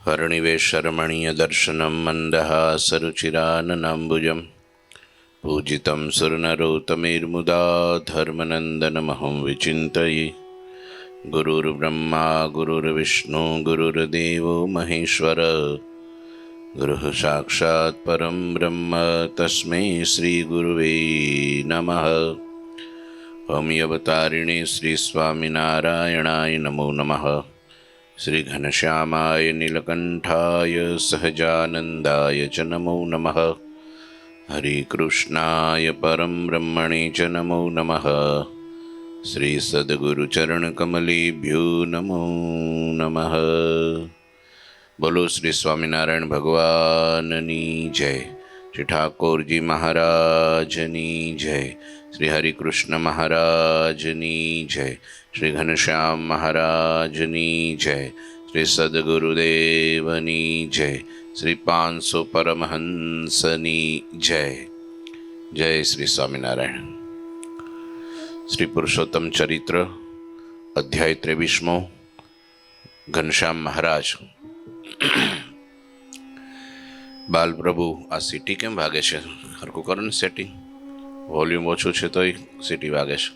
परिणिवेशरमणीयदर्शनं मन्दहासरुचिराननाम्बुजं पूजितं सुरनरोत्तमैर्मुदा धर्मनन्दनमहं विचिन्तये। गुरुर्ब्रह्मा गुरुर्विष्णु गुरुर्देवो महेश्वर गुरुः साक्षात् परं ब्रह्म तस्मै श्रीगुरुवे नमः। ओं अवतारिणे श्रीस्वामिनारायणाय नमो नमः। श्री घनश्यामाय नीलकंठाय सहजानंदाय च नमो नमः। हरे कृष्णाय परम ब्रह्मणे च नमो नमः। श्री सद्गुरुचरण कमलेभ्यो नमो नमः। बोलो श्री स्वामिनारायण भगवाननी जय। श्री ठाकुर जी महाराजनी जय। श्री हरिकृष्ण महाराजनी जय। श्री घनश्याम महाराजनी जय। श्री सद्गुरुदेवनी जय। श्री 500 परमहंसनी जय। जय श्री स्वामिनारायण। श्री पुरुषोत्तम चरित्र अध्याय 23 घनश्याम महाराज। बाल प्रभु आ सीटी केम भागे छे? हरकू करो ने सेटिंग। वॉल्यूम ओछું છે તોય सीटी वागे छे।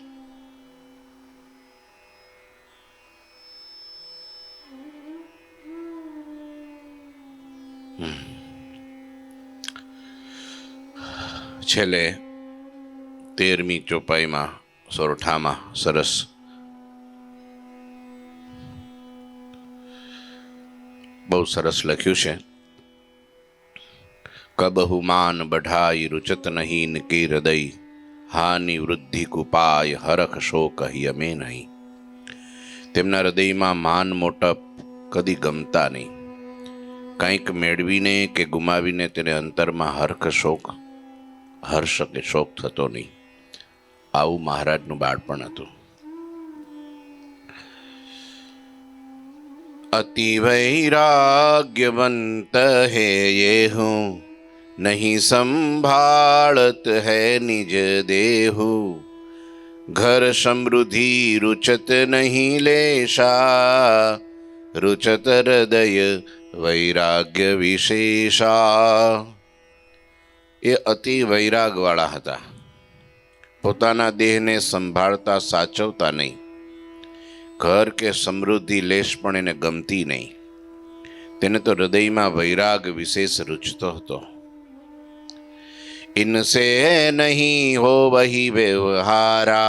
છેલ્લે 13મી ચોપાઈમાં સોરઠામાં સરસ બહુ સરસ લખ્યું છે। કબહુ માન બઢાઈ રૂચત નહીં કે હૃદય હાનિ વૃદ્ધિ કુપાય હરખ શોક હિયમે નહીં। તેમના હૃદયમાં માન મોટપ કદી ગમતા નહીં। કંઈક મેળવીને કે ગુમાવીને તેને અંતરમાં હર્ષ કે શોક થતો નહીં। આવું મહારાજનું બાળપણ હતું। अति वैराग्यवंत है ये हूँ नहीं संभालत है निज देहु। घर समृद्धि रुचत नहीं लेशा रुचत हृदय वैराग्य विशेषा। ये अति वैराग वाला हता। पोताना देह ने संभाळता साचवता नहीं। घर के समृद्धि लेश पण एने गमती नहीं। तेने तो हृदय में वैराग विशेष रुचतो हतो। इनसे नहीं हो वही व्यवहारा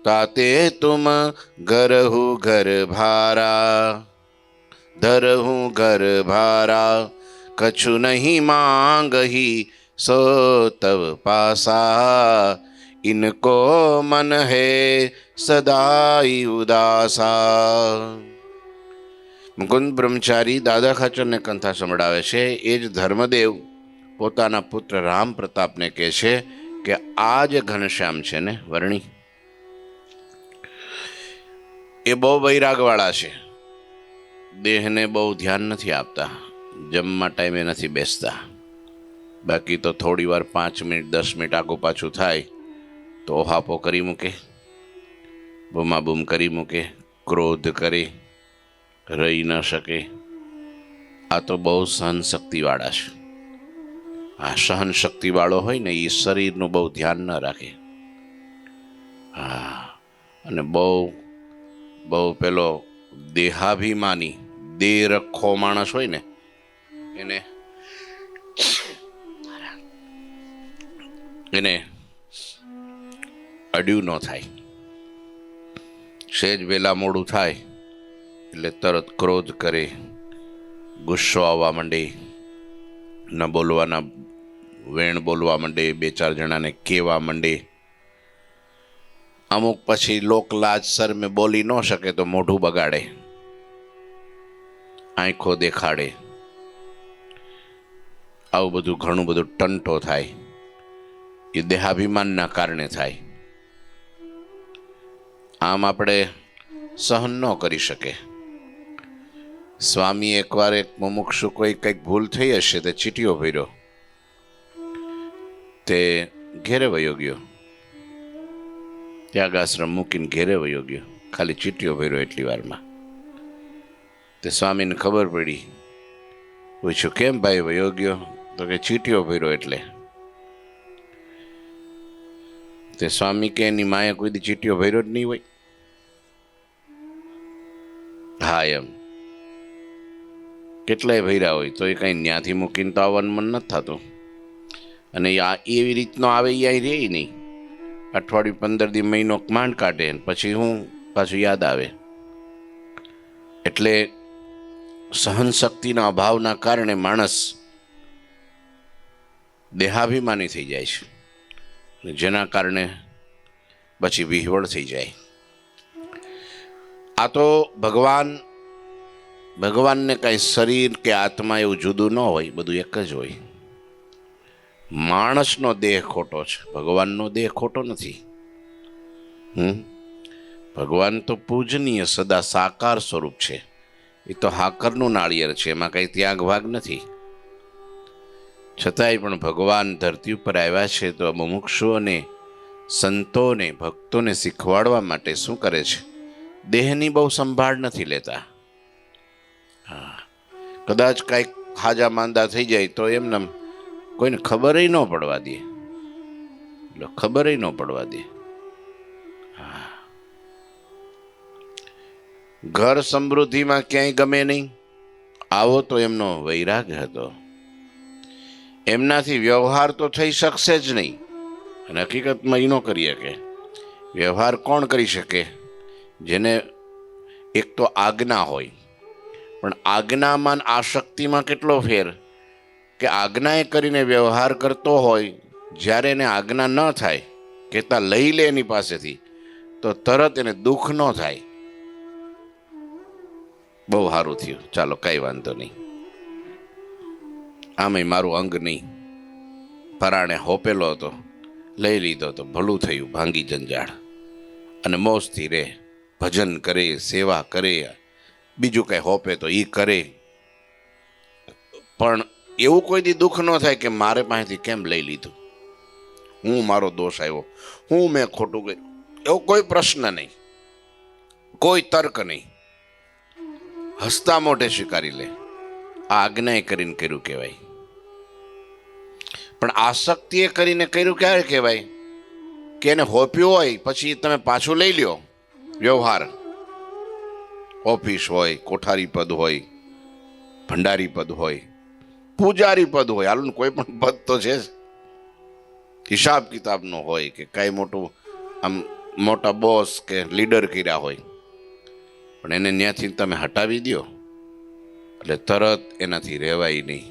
ताते तुम घरहु घर भारा। धरहु घर भारा कछु नहीं मांग ही सो तव पासा। इनको मन है सदाई उदासा। मुकुंद ब्रह्मचारी दादा खाचर ने कंथा संभळावे छे। ए ज धर्मदेव पोताना पुत्र राम प्रताप ने कहे छे कि आज घनश्याम छे ने वर्णी ए बहु वैराग वाला छे। देह ने बहु ध्यान नहीं आपता। जमवा टाइमे नहीं बेसता। बाकी तो थोड़ी वार 5 मिनिट 10 मिनिट आगू पाछू थाय तो हापो करी मूके, बूमाबूम करी मूके, क्रोध करे, रही न सके। आ तो बहु सहन शक्ति वाला छे। आ सहन शक्ति वाळो होय ने ई शरीरनुं बहु ध्यान न राखे। अने बहु पेलो देहाभिमानी देह रखो माणस होय ने એને અડ્યું ન થાય। સહેજ વહેલા મોડું થાય એટલે તરત ક્રોધ કરે, ગુસ્સો આવવા માંડે, ન બોલવાના વેણ બોલવા માંડે, 2-4 જણાને કહેવા માંડે। અમુક પછી લોક લાજ શરમે બોલી ન શકે તો મોઢું બગાડે, આંખો દેખાડે। આવું બધું ઘણું બધું ટંટો થાય। એ દેહાભિમાનના કારણે થાય। આમ આપણે સહન ન કરી શકે। સ્વામી એકવાર એક મુમુક્ષુ કોઈ કંઈક ભૂલ થઈ હશે તે ચીટીઓ ભર્યો, તે ઘેરે વયો ગયો। ત્યાગાશ્રમ મૂકીને ઘેરે વયો ગયો, ખાલી ચીટીઓ ભર્યો એટલી વારમાં। તે સ્વામીને ખબર પડી પૂછ્યું કેમ ભાઈ વયો ગયો? તો કે ચીટીઓ ભર્યો એટલે. તે સ્વામી કે એની માએ કોઈ દી ચીટીઓ ભર્યો જ નહીં હોય. હા એમ કેટલાય ભર્યા હોય તો એ કઈ ન્યાથી મૂકીને તો આવવાનું મન નથી થતું. અને આ એવી રીતનો આવે એ અહીં રહે નહીં. અઠવાડિયું 15 દી મહિનો માંડ કાઢે પછી હું પાછું યાદ આવે. એટલે સહનશક્તિના અભાવના કારણે માણસ દેહાભિમાની થઈ જાય છે, જેના કારણે પછી વિહવળ થઈ જાય. આ તો ભગવાનને કાંઈ શરીર કે આત્મા એવું જુદું ન હોય, બધું એક જ હોય. માણસનો દેહ ખોટો છે, ભગવાનનો દેહ ખોટો નથી. ભગવાન તો પૂજનીય સદા સાકાર સ્વરૂપ છે. એ તો હાકરનું નાળિયેર છે, એમાં કંઈ ત્યાગ ભાગ નથી. છતાંય પણ ભગવાન ધરતી ઉપર આવ્યા છે તો મુમુક્ષુઓને, સંતોને, ભક્તોને શીખવાડવા માટે શું કરે છે? દેહની બહુ સંભાળ નથી લેતા. હા, કદાચ કાંઈક હાજા માંદા થઈ જાય તો એમને કોઈને ખબર ન પડવા દે. ખબર ન પડવા દે. ઘર સમૃદ્ધિમાં ક્યાંય ગમે નહીં, આવો તો એમનો વૈરાગ હતો. એમનાથી વ્યવહાર તો થઈ શકશે જ નહીં. અને હકીકતમાં એ ન કરી શકે. વ્યવહાર કોણ કરી શકે? જેને એક તો આજ્ઞા હોય, પણ આજ્ઞામાં આસક્તિમાં કેટલો ફેર કે આજ્ઞાએ કરીને વ્યવહાર કરતો હોય, જ્યારે એને આજ્ઞા ન થાય, કહેતા લઈ લે એની પાસેથી, તો તરત એને દુઃખ ન થાય. બહુ સારું થયું, ચાલો કાંઈ વાંધો નહીં, આમે મારું અંગ નહીં, પરાણે હોપેલો હતો, લઈ લીધો તો ભલું થયું, ભાંગી જંજાળ. અને મોજથી રહે, ભજન કરે, સેવા કરે, બીજું કંઈ હોપે તો એ કરે. પણ એવું કોઈ દી દુઃખ ન થાય કે મારે પાસેથી કેમ લઈ લીધું, હું મારો દોષ આવ્યો, હું મેં ખોટું કર્યું, એવો કોઈ પ્રશ્ન નહીં, કોઈ તર્ક નહીં. હસતા મોઢે સ્વીકારી લે. આ આજ્ઞાએ કરીને કર્યું કહેવાય. પણ આસક્તિએ કરીને કર્યું ક્યારે કહેવાય? કે એને હોપ્યું હોય પછી તમે પાછું લઈ લ્યો. વ્યવહાર, ઓફિસ હોય, કોઠારી પદ હોય, ભંડારી પદ હોય, પૂજારી પદ હોય, હાલું કોઈ પણ પદ તો છે જ. હિસાબ કિતાબનો હોય કે કાંઈ મોટું આમ મોટા બોસ કે લીડર કર્યા હોય, પણ એને ત્યાંથી તમે હટાવી દો એટલે તરત એનાથી રહેવાય નહીં.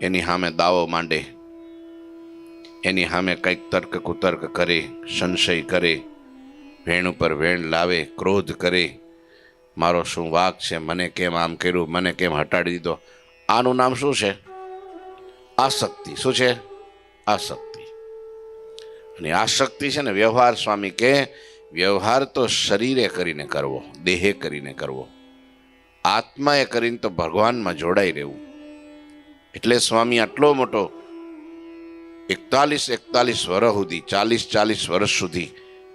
એની સામે દાવો માંડે, એની સામે કંઈક તર્ક કુતર્ક કરે, સંશય કરે, વેણ ઉપર વેણ લાવે, ક્રોધ કરે, મારો શું વાંક છે, મને કેમ આમ કર્યું, મને કેમ હટાડી દીધો. આનું નામ શું છે? આસક્તિ. શું છે? આસક્તિ. અને આસક્તિ છે ને, વ્યવહાર સ્વામી કે વ્યવહાર તો શરીરે કરીને કરવો, દેહે કરીને કરવો, આત્માએ કરીને તો ભગવાનમાં જોડાઈ રહેવું. એટલે સ્વામી આટલો મોટો 41 વર્ષ સુધી, 40 વર્ષ સુધી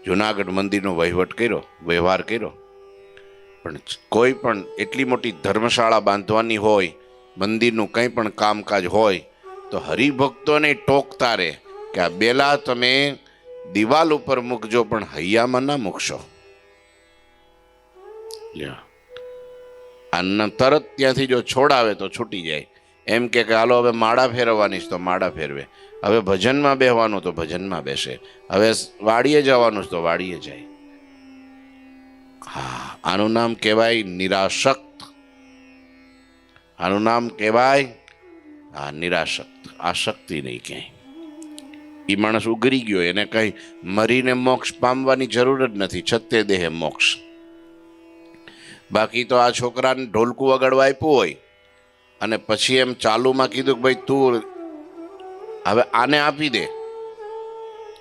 જુનાગઢ મંદિરનો વહીવટ કર્યો, વ્યવહાર કર્યો. પણ કોઈ પણ એટલી મોટી ધર્મશાળા બાંધવાની હોય, મંદિરનું કંઈ પણ કામકાજ હોય, તો હરિભક્તોને ટોકતા રહે કે આ બેલા તમે દિવાલ ઉપર મૂકજો, પણ હૈયામાં ના મૂકશો. આના તરત ત્યાંથી જો છોડાવે તો છૂટી જાય. એમ કે હાલો હવે માળા ફેરવવાની તો માળા ફેરવે, હવે ભજનમાં બેસવાનું તો ભજનમાં બેસે, હવે વાડીએ જવાનું તો વાડીએ જાય. હા, આનું નામ કહેવાય નિરાસક્ત. આનું નામ કહેવાય નિરાસક્ત. આસક્તિ નહીં ક્યાંય. એ માણસ ઉગરી ગયો, એને કઈ મરીને મોક્ષ પામવાની જરૂર જ નથી, છતે દેહે મોક્ષ. બાકી તો આ છોકરાને ઢોલકું વગાડવા આપ્યું હોય અને પછી એમ ચાલુમાં કીધું કે ભાઈ તું હવે આને આપી દે,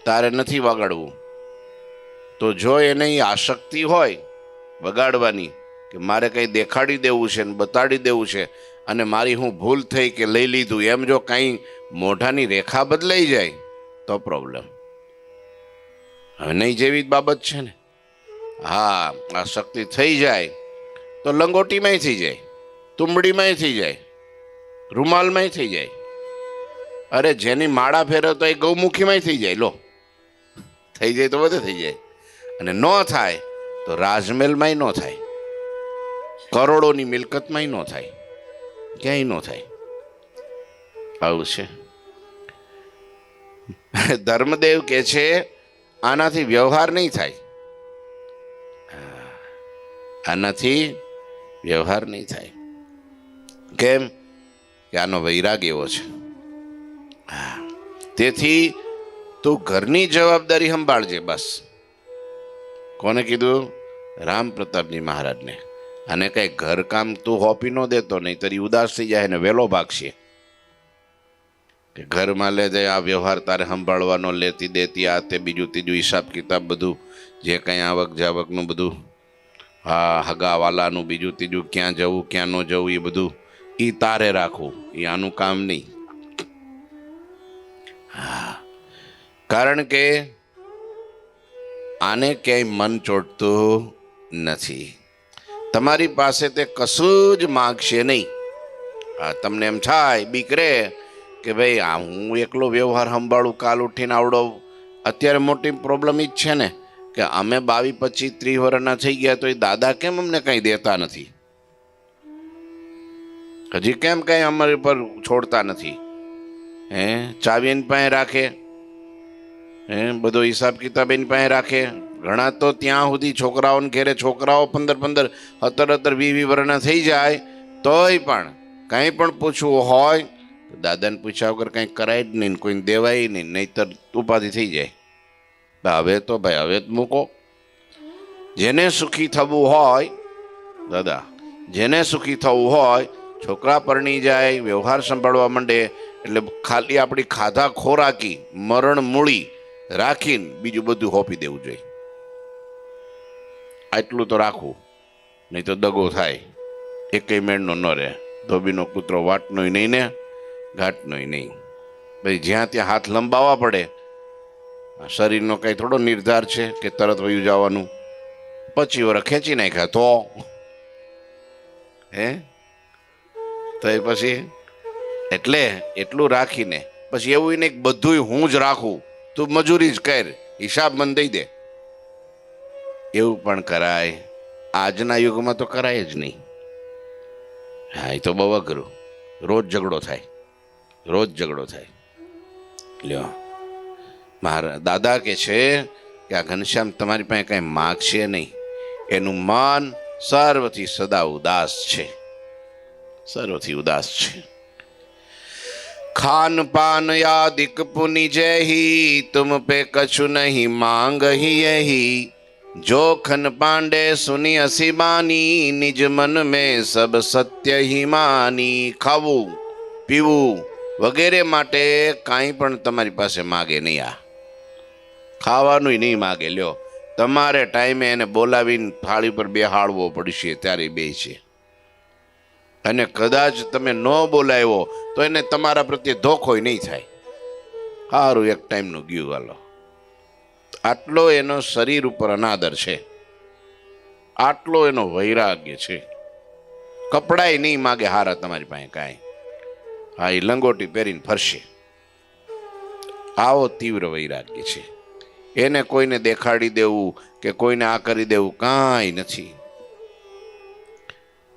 તારે નથી વગાડવું, તો જો એને આસક્તિ હોય વગાડવાની કે મારે કંઈ દેખાડી દેવું છે ને બતાડી દેવું છે, અને મારી હું ભૂલ થઈ કે લઈ લીધું, એમ જો કંઈ મોઢાની રેખા બદલાઈ જાય તો પ્રોબ્લેમ. હવે નહીં જેવી જ બાબત છે ને. હા, આસક્તિ થઈ જાય તો લંગોટીમાંય થઈ જાય, તુંબડીમાંય થઈ જાય. રૂમાલમાંય થઈ જાય. અરે જેની માળા ફેરવતો એ ગૌમુખીમાંય થઈ જાય. લો, થઈ જાય તો બધે થઈ જાય. અને ન થાય તો રાજમહેલમાંય ન થાય, કરોડોની મિલકતમાંય ન થાય, ક્યાંય ન થાય. આવું છે. ધર્મદેવ કે છે આનાથી વ્યવહાર નહીં થાય, આનાથી વ્યવહાર નહીં થાય. કેમ કે આનો વૈરાગ એવો છે. તેથી તું ઘરની જવાબદારી સંભાળજે બસ. કોને કીધું? રામ પ્રતાપજી મહારાજને. અને કઈ ઘર કામ તું હોપી ન દેતો, નહીં તરી ઉદાસ થઈ જાય ને વેલો ભાગશે. કે ઘરમાં લે જાય આ વ્યવહાર તારે સંભાળવાનો, લેતી દેતી આ તે બીજું ત્રીજું હિસાબ કિતાબ બધું જે કંઈ આવક જાવકનું બધું, હા હગાવાલાનું બીજું ત્રીજું, ક્યાં જવું ક્યાં ન જવું એ બધું એ તારે રાખવું. એ આનું કામ નહીં. હા, કારણ કે આને ક્યાંય મન ચોટતું નથી. તમારી પાસે તે કશું જ માગશે નહીં. હા, તમને એમ થાય બીક રે કે ભાઈ આ હું એકલો વ્યવહાર સંભાળું, કાલ ઉઠીને આવડો. અત્યારે મોટી પ્રોબ્લેમ એ જ છે ને કે અમે 22, 25, 30 વર્ષના થઈ ગયા તો એ દાદા કેમ અમને કંઈ દેતા નથી? હજી કેમ કંઈ અમારી પર છોડતા નથી? હે, ચાવી એની પાસે રાખે, હે બધો હિસાબ કિતાબ એની પાસે રાખે. ઘણા તો ત્યાં સુધી છોકરાઓને ઘેરે છોકરાઓ 15, 17, 20 વર્ષના થઈ જાય તોય પણ કંઈ પણ પૂછવું હોય તો દાદાને પૂછ્યા વગર કંઈ કરાય જ નહીં, કોઈને દેવાય નહીં, નહીતર ઉપાધિ થઈ જાય. હવે તો ભાઈ હવે જ મૂકો. જેને સુખી થવું હોય દાદા, જેને સુખી થવું હોય, છોકરા પરણી જાય, વ્યવહાર સંભાળવા માંડે એટલે ખાલી આપણી ખાધા ખોરાકી મરણ મૂળી રાખીને બીજું બધું હોપી દેવું જોઈએ. આટલું તો રાખવું, નહીં તો દગો થાય. એકેય મેળનો ન રહે. ધોબીનો કૂતરો વાટનોય નહીં ને ઘાટનોય નહીં. ભાઈ જ્યાં ત્યાં હાથ લંબાવવા પડે. શરીરનો કંઈ થોડો નિર્ધાર છે કે તરત વયું જવાનું? 25 વર્ષ ખેંચી નાખ્યા તો હે તો એ પછી એટલે એટલું રાખીને પછી એવું નહીં કે બધું હું જ રાખું, તું મજૂરી જ કર, હિસાબ મને દઈ દે. એવું પણ કરાય? આજના યુગમાં તો કરાય જ નહીં. હા, એ તો બહુ અઘરું. રોજ ઝઘડો થાય, રોજ ઝઘડો થાય. લ્યો, મારા દાદા કે છે કે આ ઘનશ્યામ તમારી પાસે કાંઈ માગશે નહીં. એનું મન સર્વથી સદા ઉદાસ છે, સર્વથી ઉદાસ છે. ખાન પાન યાદિક પુનિ જેહી, તુમ પે કछु નહીં માંગ ही यही. જોખન પાંડે સુની અસીબાની, નિજ મન મેં સબ સત્ય ही માની. ખાવું પીવું વગેરે માટે કાંઈ પણ તમારી પાસે માગે નહીં. આ ખાવાનું નહીં માગે. લ્યો, તમારે ટાઈમે એને બોલાવીને થાળી પર બેહાડવો પડશે ત્યારે બે છે. અને કદાચ તમે ન બોલાવ્યો તો એને તમારા પ્રત્યે ધોખોય નહીં થાય. સારું એક ટાઈમનું ગયું હાલો. આટલો એનો શરીર ઉપર અનાદર છે, આટલો એનો વૈરાગ્ય છે. કપડાય નહીં માગે હારા તમારી પાસે કાંઈ. હા, એ લંગોટી પહેરીને ફરશે. આવો તીવ્ર વૈરાગ્ય છે. એને કોઈને દેખાડી દેવું કે કોઈને આ કરી દેવું કાંઈ નથી.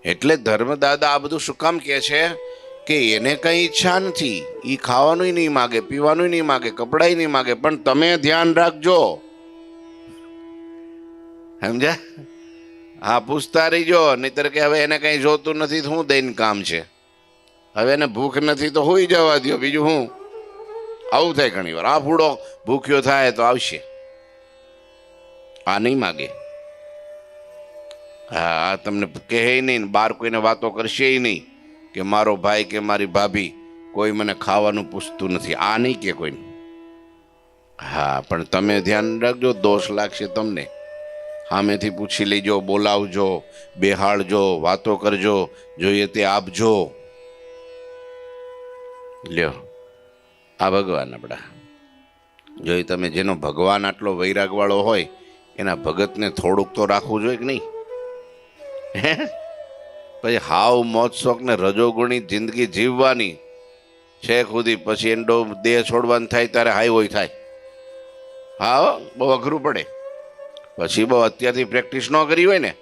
એટલે ધર્મદાદા આ બધું શું કામ કહે છે કે એને કંઈ ઈચ્છા નથી. એ ખાવાનું નહીં માગે, પીવાનું નહીં માગે, કપડાય નહીં માગે, પણ તમે ધ્યાન રાખજો. સમજ્યા? હા, પૂછતા રહીજો. નહીતર કે હવે એને કંઈ જોતું નથી તો શું દઈને કામ છે? હવે એને ભૂખ નથી તો હોઈ જવા દો, બીજું હું. આવું થાય ઘણી વાર. આ ફૂડો ભૂખ્યો થાય તો આવશે. આ નહીં માગે. હા, તમને કહે નહીં, બહાર કોઈને વાતો કરશે નહીં કે મારો ભાઈ કે મારી ભાભી કોઈ મને ખાવાનું પૂછતું નથી. આ નહીં કે કોઈ. હા, પણ તમે ધ્યાન રાખજો, દોષ લાગશે તમને. સામેથી પૂછી લેજો, બોલાવજો, બેહાડજો, વાતો કરજો, જોઈએ તે આપજો. લ્યો, આ ભગવાન આપણા જોઈ તમે. જેનો ભગવાન આટલો વૈરાગવાળો હોય એના ભગતને થોડુંક તો રાખવું જોઈએ કે નહીં? પછી હાવ મોજ શોખ ને રજોગુણી જિંદગી જીવવાની છે ખુદી, પછી એન્ડો દેહ છોડવાનું થાય ત્યારે હાઈ હોય થાય. હા, બહુ અઘરું પડે. પછી બહુ અત્યારથી પ્રેક્ટિસ ન કરી હોય ને,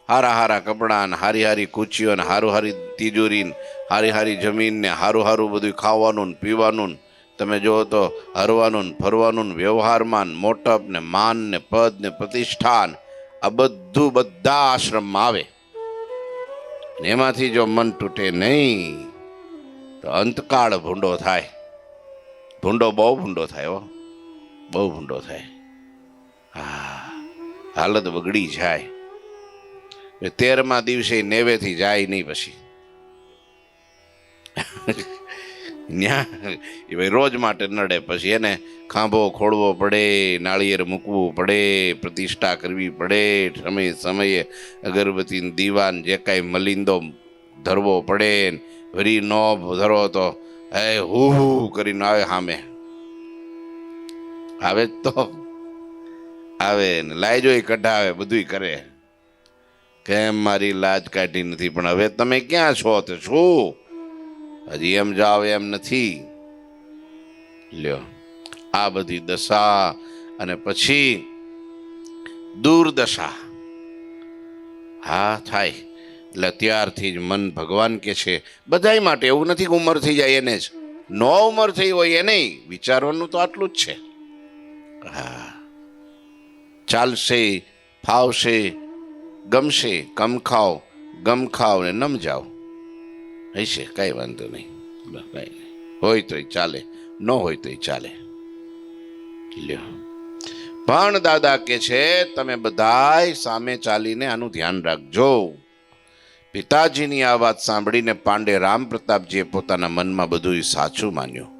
હારા હારા કપડાં, હારી હારી કૂચીઓ, ને હારું હારી તિજોરી, હારી હારી જમીન, ને હારું હારું બધું ખાવાનું ને પીવાનું, તમે જુઓ તો હરવાનું ને ફરવાનું ને વ્યવહારમાં મોટપ ને માન ને પદ ને પ્રતિષ્ઠાન, આ બધું બધા આશ્રમમાં આવે. એમાંથી જો મન તૂટે નહીં તો અંતકાળ ભૂંડો થાય. ભૂંડો બહુ ભૂંડો થાય, હો, બહુ ભૂંડો થાય. હા, હાલત બગડી જાય. 13મા દિવસે નેવેથી જાય નહીં. પછી રોજ માટે નડે. પછી એને ખાંભો ખોળવો પડે, નાળિયેર મૂકવું પડે, પ્રતિષ્ઠા કરવી પડે, સમય સમયે અગરબત્તી દીવાન જે કાંઈ મલિંદો ધરવો પડે. વરી નો ધરો તો હે હું કરીને આવે સામે. આવે જ તો આવે ને લાયજો કઢાવે, બધું કરે. કેમ મારી લાજ કાઢી નથી? પણ હવે તમે ક્યાં છો? તો શું હજી એમ જાવ એમ નથી. લ્યો, આ બધી દશા. અને પછી દુર્દશા હા થાય. એટલે ત્યારથી જ મન ભગવાન કે છે બધાય માટે. એવું નથી કે ઉંમર થઈ જાય એને જ, નો ઉંમર થઈ હોય એને વિચારવાનું તો આટલું જ છે. હા, ચાલશે, ફાવશે, ગમશે, કમ ખાઓ, ગમ ખાઓ ને નમ જાઓ. હશે કઈ વાંધો નહીં, કઈ નહીં. હોય તોય ચાલે, ન હોય તોય ચાલે. લ્યો, પણ દાદા કે છે તમે બધાય સામે ચાલીને આનું ધ્યાન રાખજો. પિતાજીની આ વાત સાંભળીને પાંડે રામ પ્રતાપજીએ પોતાના મનમાં બધું સાચું માન્યું.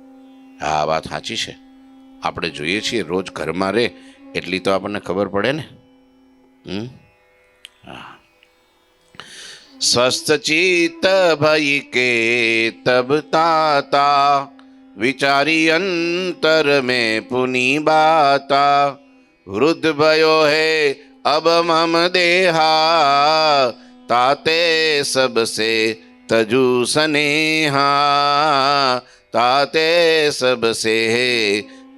આ વાત સાચી છે. આપણે જોઈએ છીએ રોજ ઘરમાં રહે એટલી તો આપણને ખબર પડે ને. સ્વસ્થ ચિત્ત ભઈ કે તબ તાતા, વિચારી અંતર में पुनी बाता, वृद्ध भयो है अब मम देहा, ताते सबसे तजु स्नेहा, ताते सबसे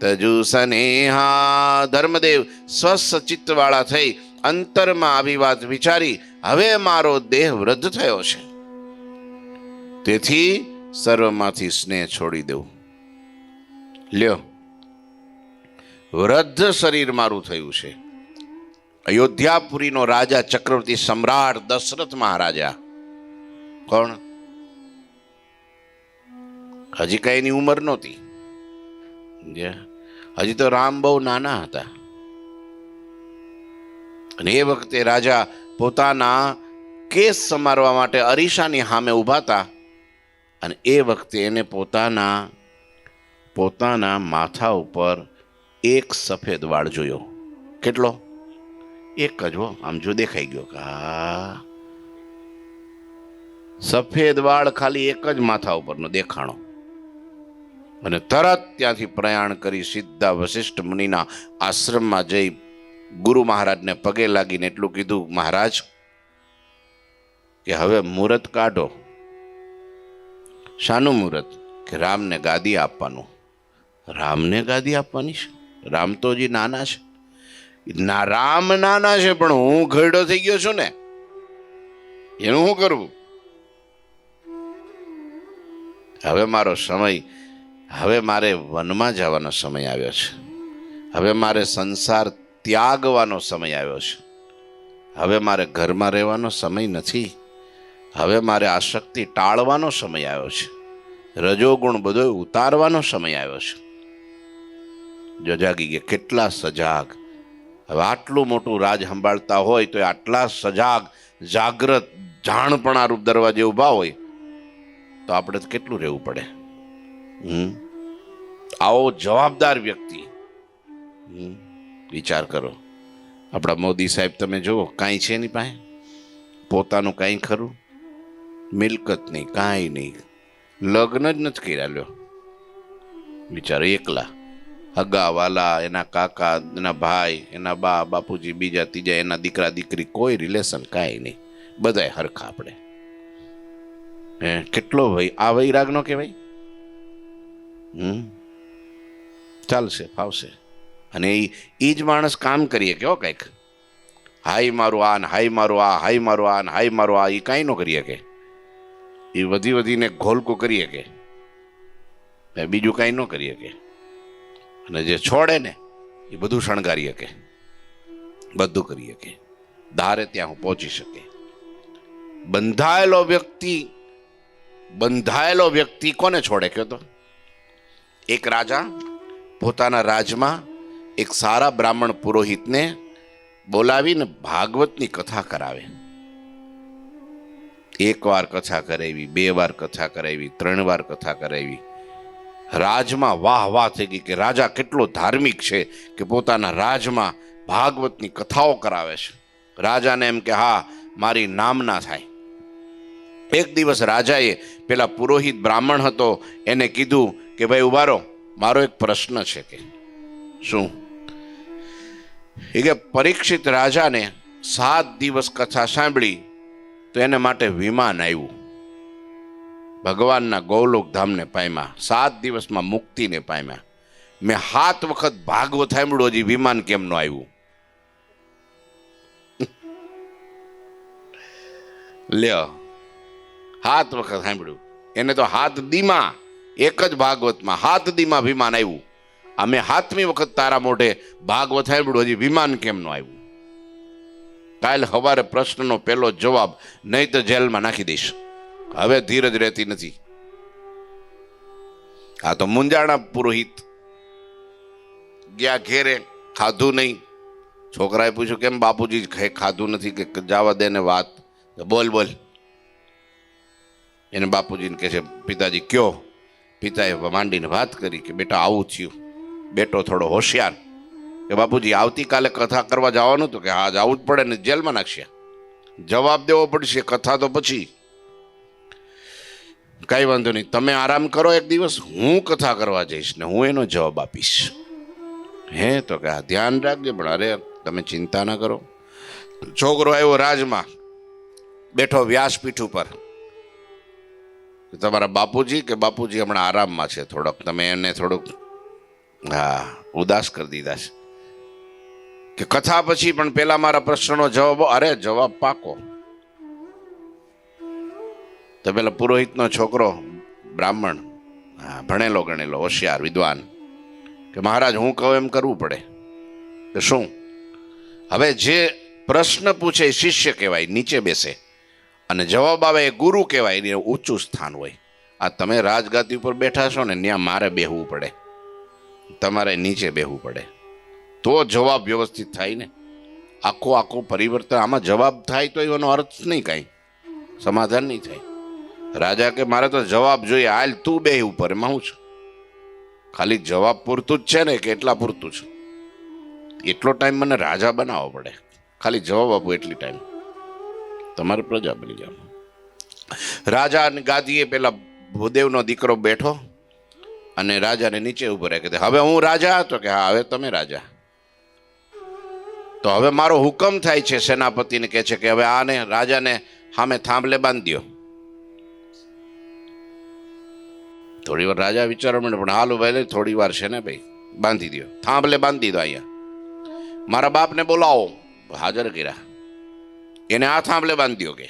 તજુ સ્નેહા. ધર્મદેવ સ્વસ્થ ચિત્તવાળા થઈ અંતરમાં આવી વાત વિચારી, હવે મારો દેહ વૃદ્ધ થયો છે, તેથી સર્વમાંથી સ્નેહ છોડી દેવું. લ્યો, વૃદ્ધ શરીર મારું થયું છે. અયોધ્યાપુરીનો રાજા ચક્રવર્તી સમ્રાટ દશરથ મહારાજા. કોણ? હજી કઈ એની ઉંમર નહોતી. હજી તો રામ બહુ નાના હતા. અને એ વખતે રાજા પોતાના કેસ સમારવા માટે અરીસાની સામે ઉભા હતા. અને એ વખતે એને પોતાના માથા ઉપર એક સફેદ વાળ જોયો. કેટલો? એક જ હો. આમ જો દેખાઈ ગયો કે સફેદ વાળ ખાલી એક જ માથા ઉપરનો દેખાણો. અને તરત ત્યાંથી પ્રયાણ કરી સીધા વશિષ્ઠ મુનિના આશ્રમમાં જઈ ગુરુ મહારાજને પગે લાગીને એટલું કીધું, મહારાજ કે હવે મુહૂર્ત કાઢો. શાનું મુહૂર્ત? કે રામને ગાદી આપવાનું. રામને ગાદી આપવાની છે? રામ તો હજી નાના છે. ના, રામ નાના છે પણ હું ઘરડો થઈ ગયો છું ને, એનું શું કરવું? હવે મારો સમય, હવે મારે વનમાં જવાનો સમય આવ્યો છે. હવે મારે સંસાર ત્યાગવાનો સમય આવ્યો છે. હવે મારે ઘરમાં રહેવાનો સમય નથી. હવે મારે આસક્તિ ટાળવાનો સમય આવ્યો છે. રજોગુણ બધો ઉતારવાનો સમય આવ્યો છે. જો જાગી ગયા. કેટલા સજાગ! હવે આટલું મોટું રાજ સંભાળતા હોય તો આટલા સજાગ, જાગ્રત, જાણપણા રૂપ દરવાજે ઊભા હોય તો આપણે કેટલું રહેવું પડે. આવો જવાબદાર વ્યક્તિ. વિચાર કરો. આપણા મોદી સાહેબ તમે જુઓ, કાંઈ છે એની પાસે પોતાનું કાંઈ ખરું? મિલકત નહીં, કાંઈ નહીં. લગ્ન જ નથી કર્યા. લ્યો, વિચારો. એકલા. હગા વાલા, એના કાકા, એના ભાઈ, એના બા બાપુજી, બીજા ત્રીજા, એના દીકરા દીકરી, કોઈ રિલેશન કાંઈ નહીં. બધાય હરખા આપણે. કેટલો આ વૈરાગ નો કહેવાય. ચાલશે, ફાવશે. અને એ જ માણસ કામ કરીએ કેવો કંઈક હાઈ મારું આ ને હાઈ મારું આ, હાઈ મારું આ ને હાઈ મારું આ, એ કાંઈ ન કરીએ કે એ વધી વધીને ઘોલકું કરીએ કે બીજું કાંઈ ન કરીએ કે. અને જે છોડે ને એ બધું શણગારીએ કે બધું કરીએ કે ધારે ત્યાં હું પહોંચી શકે. બંધાયેલો વ્યક્તિ કોને છોડે કયો તો? એક રાજા પોતાના રાજમાં એક સારા બ્રાહ્મણ પુરોહિતને બોલાવીને ભાગવતની કથા કરાવે. એક વાર કથા કરાવી, 2 વાર કથા કરાવી, 3 વાર કથા કરાવી. રાજમાં વાહ વાહ થઈ ગઈ કે રાજા કેટલો ધાર્મિક છે કે પોતાના રાજમાં ભાગવતની કથાઓ કરાવે છે. રાજાને એમ કે હા મારી નામના થાય. એક દિવસ રાજાએ પેલા પુરોહિત બ્રાહ્મણ હતો એને કીધું કે ભાઈ ઉભા રહો, મારો એક પ્રશ્ન છે. કે શું? એ કે પરીક્ષિત રાજાને 7 દિવસ કથા સાંભળી તો એને માટે વિમાન આવ્યું, ભગવાનના ગૌલોક ધામને પામ્યા, 7 દિવસમાં મુક્તિને પામ્યા. મેં 7 વખત ભાગવત સાંભળ્યું, હજી વિમાન કેમ ન આવ્યું? લ્યો, 7 વખત સાંભળ્યું એને તો 7 દીમાં એક જ ભાગવતમાં 7 દીમાં વિમાન આવ્યું. અમે 7મી વખત તારા મોઢે ભાગવત સાંભળ્યું, હજી વિમાન કેમ ન આવ્યું? કાલ સવારે પ્રશ્નનો પહેલો જવાબ, નહીં તો જેલમાં નાખી દઈશ. હવે ધીરજ રહેતી નથી. આ તો મુંજાણા પુરોહિત ગયા ઘેરે, ખાધું નહીં. છોકરાએ પૂછ્યું કેમ બાપુજી ખાધું નથી? કે જવા દે ને વાત, બોલ બોલ. એને બાપુજીને કહે છે પિતાજી કયો? પિતાએ માંડીને વાત કરી કે બેટા આવું થયું. બેટો થોડો હોશિયાર કે બાપુજી આવતીકાલે કથા કરવા જવાનું હતું? કે હા જવું જ પડે ને, જેલમાં નાખશે. જવાબ દેવો પડશે, કથા તો પછી. કઈ વાંધો નહીં, તમે આરામ કરો એક દિવસ, હું કથા કરવા જઈશ ને હું એનો જવાબ આપીશ. હે તો કે હા ધ્યાન રાખજો, પણ અરે તમે ચિંતા ના કરો. છોકરો આવ્યો રાજમાં, બેઠો વ્યાસપીઠ ઉપર. તમારા બાપુજી? કે બાપુજી હમણાં આરામમાં છે થોડોક, તમે એને થોડુંક ઉદાસ કરી દીધા છે. કે કથા પછી પણ પેલા મારા પ્રશ્નનો જવાબ. અરે જવાબ પાકો. તો પેલા પુરોહિતનો છોકરો બ્રાહ્મણ, ભણેલો ગણેલો હોશિયાર વિદ્વાન, કે મહારાજ હું કહું એમ કરવું પડે. કે શું? હવે જે પ્રશ્ન પૂછે એ શિષ્ય કહેવાય, નીચે બેસે, અને જવાબ આવે એ ગુરુ કહેવાય, એને ઊંચું સ્થાન હોય. આ તમે રાજગાદી ઉપર બેઠા છો ને, ત્યાં મારે બેહવું પડે, તમારે નીચે બેહવું પડે, તો જવાબ વ્યવસ્થિત થાય ને. આખું પરિવર્તન આમાં જવાબ થાય તો એનો અર્થ નહીં, કાંઈ સમાધાન નહીં થાય. રાજા કે મારે તો જવાબ જોઈએ, હાલ તું બે ઉપર. એમાં હું છું? ખાલી જવાબ પૂરતું જ છે ને કે એટલા પૂરતું છે? એટલો ટાઈમ મને રાજા બનાવવો પડે, ખાલી જવાબ આપું એટલી ટાઈમ તમારે પ્રજા બની જાવ. રાજા ગાદીએ પેલા ભૂદેવનો દીકરો બેઠો અને રાજાને નીચે ઉભો રહે. કે હવે હું રાજા હતો? કે હા હવે તમે રાજા. તો હવે મારો હુકમ થાય છે. સેનાપતિને કહે છે કે હવે આને રાજાને સામે થાંભલે બાંધી દો. થોડી વાર રાજા વિચારવા માંડે, પણ હાલો ભાઈ થોડી વાર છે ને ભાઈ, બાંધી દો, થાંભલે બાંધી દો. અહીંયા મારા બાપને બોલાવો. હાજર કર્યા, એને આ થાંભલે બાંધી દો. કે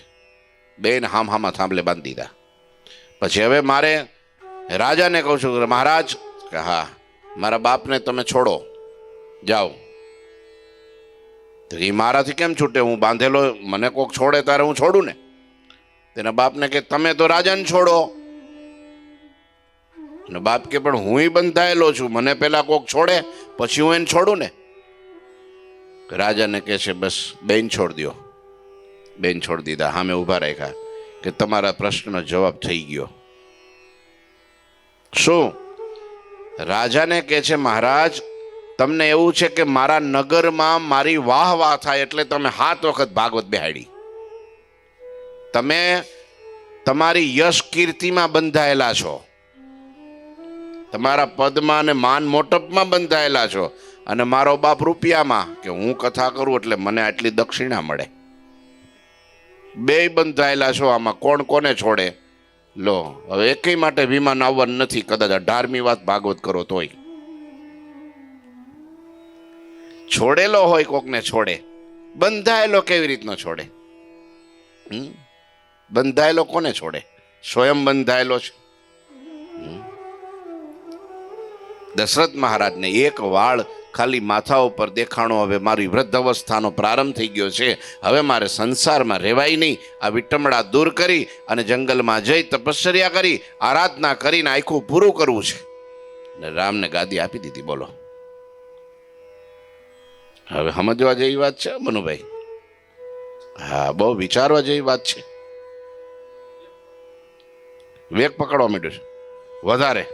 બેન હામાં થાંભલે બાંધી દીધા. પછી હવે મારે રાજાને કહું છું કે મહારાજ, કે હા મારા બાપને તમે છોડો, જાઓ. તો એ મારાથી કેમ છૂટે? હું બાંધેલો, મને કોક છોડે ત્યારે હું છોડું ને. તેના બાપને કે તમે તો રાજાને છોડો. અને બાપ કે પણ હું બંધાયેલો છું, મને પેલા કોક છોડે પછી હું એને છોડું ને. રાજાને કહે છે બસ બેન છોડી દો. બેન છોડી દીધા, સામે ઊભા રાખ્યા કે તમારા પ્રશ્નનો જવાબ થઈ ગયો. શું? રાજાને કહે છે મહારાજ તમને એવું છે કે મારા નગરમાં મારી વાહ વાહ થાય એટલે તમે 7 વખત ભાગવત બેહાડી. તમે તમારી યશ કીર્તિમાં બંધાયેલા છો, તમારા પદમાં અને માન મોટપમાં બંધાયેલા છો, અને મારો બાપ રૂપિયામાં, કે હું કથા કરું એટલે મને આટલી દક્ષિણા મળે. બે બંધાયેલા છો. આમાં કોણ કોને છોડે? લો હવે એકેય માટે વિમાન આવવાનું નથી, કદાચ 18મી વાત ભાગવત કરો તોય. છોડેલો હોય કોકને છોડે, બંધાયેલો કેવી રીતનો છોડે? બંધાયેલો કોને છોડે? સ્વયં બંધાયેલો છે. દશરથ મહારાજને એક વાળ ખાલી માથા ઉપર દેખાણો, હવે મારી વૃદ્ધ અવસ્થાનો પ્રારંભ થઈ ગયો છે, હવે મારે સંસારમાં રહેવાય નહીં, આ વિટમડા દૂર કરી અને જંગલમાં જઈ તપશ્ચર્યા કરી આરાધના કરીને આખું પૂરું કરવું છે. ને રામને ગાદી આપી દીધી. બોલો, હવે સમજવા જેવી વાત છે મનુભાઈ. હા, બહુ વિચારવા જેવી વાત છે. વેગ પકડવા માંડ્યો છે વધારે.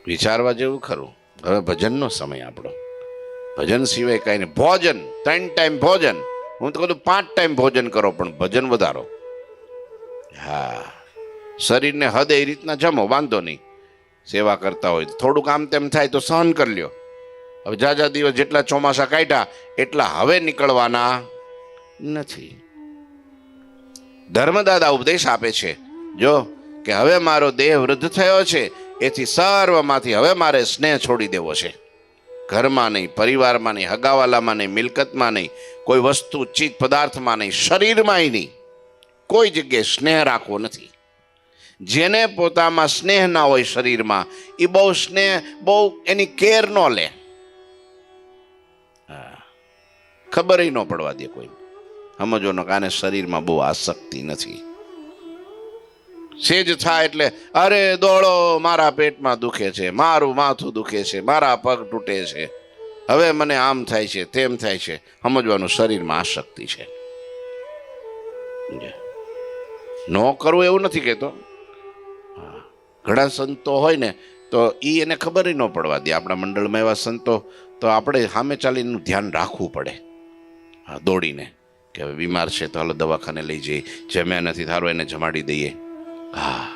વિચારવા જેવું ખરું. હવે ભજનનો સમય આપણો. ભજન સિવાય કાંઈ નહીં. ભોજન 3 ટાઈમ ભોજન, હું તો કહું 5 ટાઈમ ભોજન કરો, પણ ભજન વધારો. હા, શરીરને હદ એ રીતના જમો, વાંધો નહીં. સેવા કરતા હોય તો થોડુંક આમ તેમ થાય તો સહન કરી લ્યો. હવે જાજા દિવસ જેટલા ચોમાસા કાઢ્યા એટલા હવે નીકળવાના નથી. ધર્મદાદા ઉપદેશ આપે છે, જો કે હવે મારો દેહ વૃદ્ધ થયો છે, એથી સર્વમાંથી હવે મારે સ્નેહ છોડી દેવો છે. ઘરમાં નહીં, પરિવારમાં નહીં, હગાવાલામાં નહીં, મિલકતમાં નહીં, કોઈ વસ્તુ ચીજ પદાર્થમાં નહીં, શરીરમાંય નહીં, કોઈ જગ્યાએ સ્નેહ રાખવો નથી. જેને પોતામાં સ્નેહ ના હોય શરીરમાં, એ બહુ સ્નેહ, બહુ એની કેર ન લે. ખબર ન પડવા દે કોઈ. સમજવાનો કાને શરીરમાં બહુ આસક્તિ નથી. સેજ થાય એટલે અરે દોડો, મારા પેટમાં દુખે છે, મારું માથું દુખે છે, મારા પગ તૂટે છે, હવે મને આમ થાય છે, તેમ થાય છે. સમજવાનું શરીરમાં આસક્તિ છે. ન કરવું એવું નથી કહેતો. ઘણા સંતો હોય ને તો એને ખબર ન પડવા દે. આપણા મંડળમાં એવા સંતો તો આપણે સામે ચાલીને ધ્યાન રાખવું પડે. હા, દોડીને કે હવે બીમાર છે તો હાલો દવાખાને લઈ જઈએ, જમ્યા નથી થારો એને જમાડી દઈએ. હા,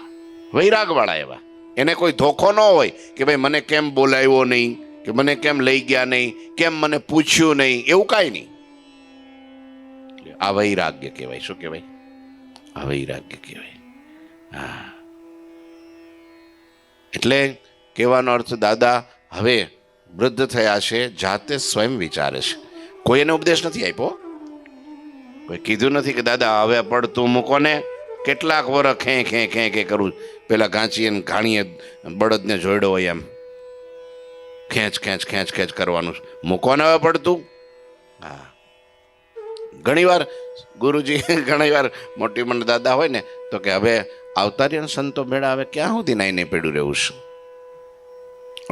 વૈરાગવાળા એવા. એને કોઈ ધોખો ન હોય કે ભાઈ મને કેમ બોલાવ્યો નહીં, કે મને કેમ લઈ ગયા નહીં, કેમ મને પૂછ્યું નહીં, એવું કાંઈ નહીં. આ વૈરાગ્ય કહેવાય. શું કહેવાય? આ વૈરાગ્ય કહેવાય. હા, એટલે કહેવાનો અર્થ દાદા હવે વૃદ્ધ થયા છે, જાતે સ્વયં વિચારે છે. કોઈ એને ઉપદેશ નથી આપ્યો, કોઈ કીધું નથી કે દાદા હવે પડતું મૂકો ને. કેટલાક વર ખે ખે ખે ખે કરું, પેલા ઘાંચી એને ઘાણીએ બળદને જોડ્યો હોય એમ ખેંચ ખેંચ ખેંચ ખેંચ કરવાનું. મૂકો ને હવે પડતું. હા, ઘણીવાર ગુરુજી ઘણીવાર મોટી મંડ દાદા હોય ને તો કે હવે અવતાર્ય સંતો ભેળા હવે ક્યાં સુધી નાઈને પેડું રહેવું છું.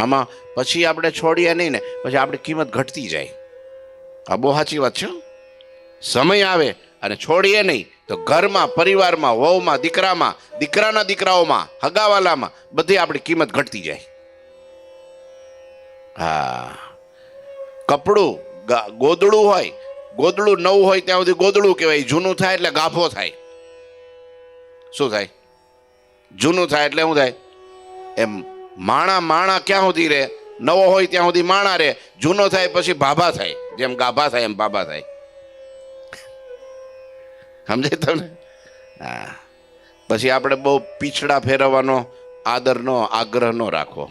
આમાં પછી આપણે છોડીએ નહીં ને પછી આપણી કિંમત ઘટતી જાય. આ બહુ સાચી વાત છે. સમય આવે અને છોડીએ નહીં તો ઘરમાં, પરિવારમાં, વહુમાં, દીકરામાં, દીકરાના દીકરાઓમાં, હગાવાલામાં બધી આપણી કિંમત ઘટતી જાય. હા, કપડું ગોદડું હોય, ગોદડું નવું હોય ત્યાં સુધી ગોદડું કહેવાય, જૂનું થાય એટલે ગાભો થાય. શું થાય? જૂનું થાય એટલે શું થાય? એમ માણા ક્યાં સુધી રહે? નવો હોય ત્યાં સુધી માણા રહે, જૂનો થાય પછી ભાભા થાય. જેમ ગાભા થાય એમ ભાભા થાય. સમજાય તમને? હા, પછી આપણે બહુ પીછડા ફેરવવાનો આદરનો આગ્રહ ન રાખો.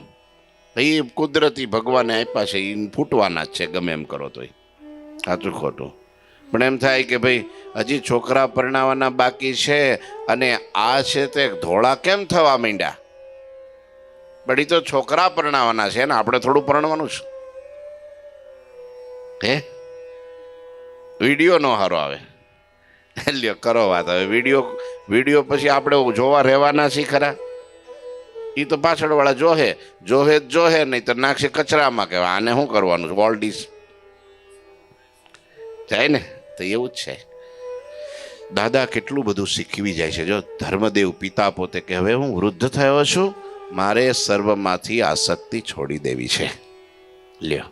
એ કુદરતી ભગવાને આપ્યા છે, એ ફૂટવાના જ છે ગમે એમ કરો તોય. સાચું ખોટું? પણ એમ થાય કે ભાઈ હજી છોકરા પરણાવવાના બાકી છે અને આ છે તે ધોળા કેમ થવા માંડ્યા? બડી તો છોકરા પરણાવવાના છે ને આપણે થોડું પરણવાનું છે. હે, વિડીયો નો હારો આવે. લ્યો કરો વાત. હવે વિડીયો પછી આપણે જોવા રહેવાના છીએ ખરા? એ તો પાછળવાળા જોહે નહીં તો નાખશે કચરામાં. કે આને શું કરવાનું છે? ઓલ્ડીઝ જાય ને તો એવું જ છે. દાદા કેટલું બધું શીખવી જાય છે. જો ધર્મદેવ પિતા પોતે કે હવે હું વૃદ્ધ થયો છું, મારે સર્વમાંથી આસક્તિ છોડી દેવી છે. લ્યો,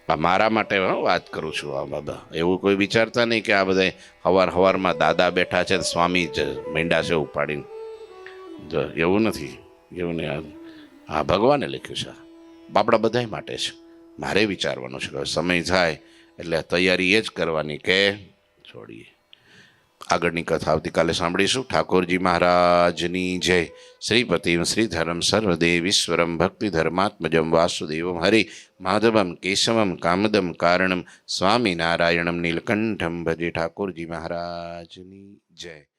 આ મારા માટે વાત કરું છું. આ બાબા એવું કોઈ વિચારતા નહીં કે આ બધા હવારમાં દાદા બેઠા છે, સ્વામી જ મીંડા છે ઉપાડીને. જો એવું નથી, એવું નહીં. હા, ભગવાને લખ્યું છે, આપણા બધા માટે છે. મારે વિચારવાનું છે કે સમય થાય એટલે તૈયારી એ જ કરવાની કે છોડીએ. આગળની કથા આવતીકાલે સાંભળીશું. ઠાકોરજી મહારાજની જય. શ્રીપતિમ શ્રીધરમ સર્વદેવીશ્વરમ ભક્તિધર્માત્મજમ વાસુદેવમ હરે માધવમ કેશવમ કામદમ કારણમ સ્વામિનારાયણમ નીલકંઠમ ભજે. ઠાકોરજી મહારાજની જય.